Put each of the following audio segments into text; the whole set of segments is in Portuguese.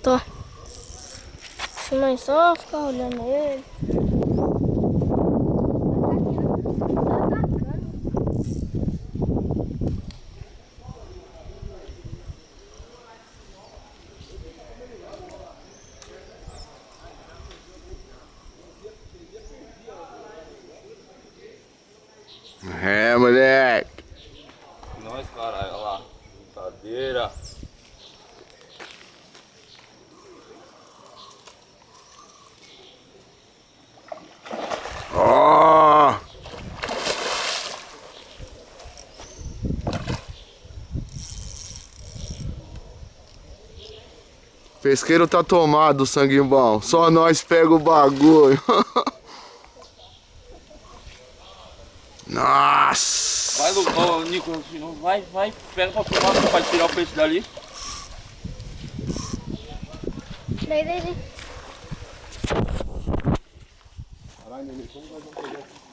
Tô. Se mãe só ficar olhando ele. É, moleque. Nós, caralho, olha lá. Brincadeira. Ó. Pesqueiro tá tomado, sangue bom. Só nós pega o bagulho. Nossa. Vai, ô, Nico, vai, pega pra filmar pra tirar o peixe dali. Daí.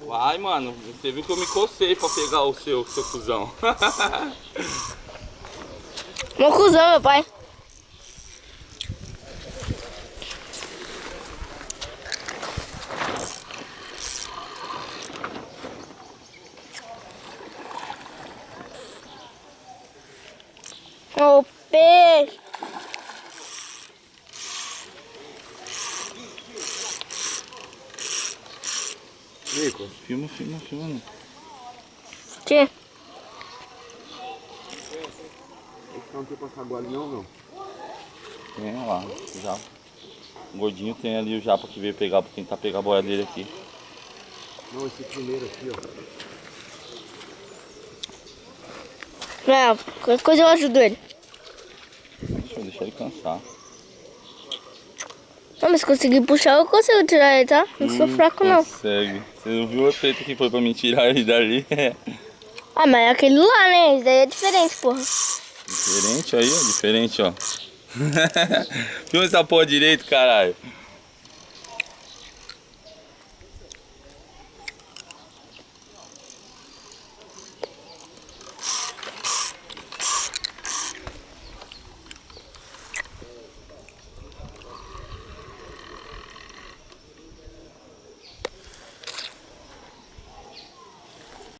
Vai, mano. Você viu que eu me cocei pra pegar o seu cuzão. Meu cuzão, meu pai. Ô, peixe. Nico, filma. Que? Não tem passar agora não? Tem lá, já. O gordinho tem ali o japa que veio pegar, pra tentar pegar a boia dele aqui. Não, esse primeiro aqui, ó. Não, qualquer coisa eu ajudo ele. Deixa eu deixar ele cansar. Não, mas se conseguir puxar, eu consigo tirar ele, tá? Não sou fraco, não. Consegue. Você não viu o efeito que foi pra me tirar ele dali? Ah, mas é aquele lá, né? Isso daí é diferente, porra. Diferente aí, ó. Diferente, ó. Filma essa porra direito, caralho.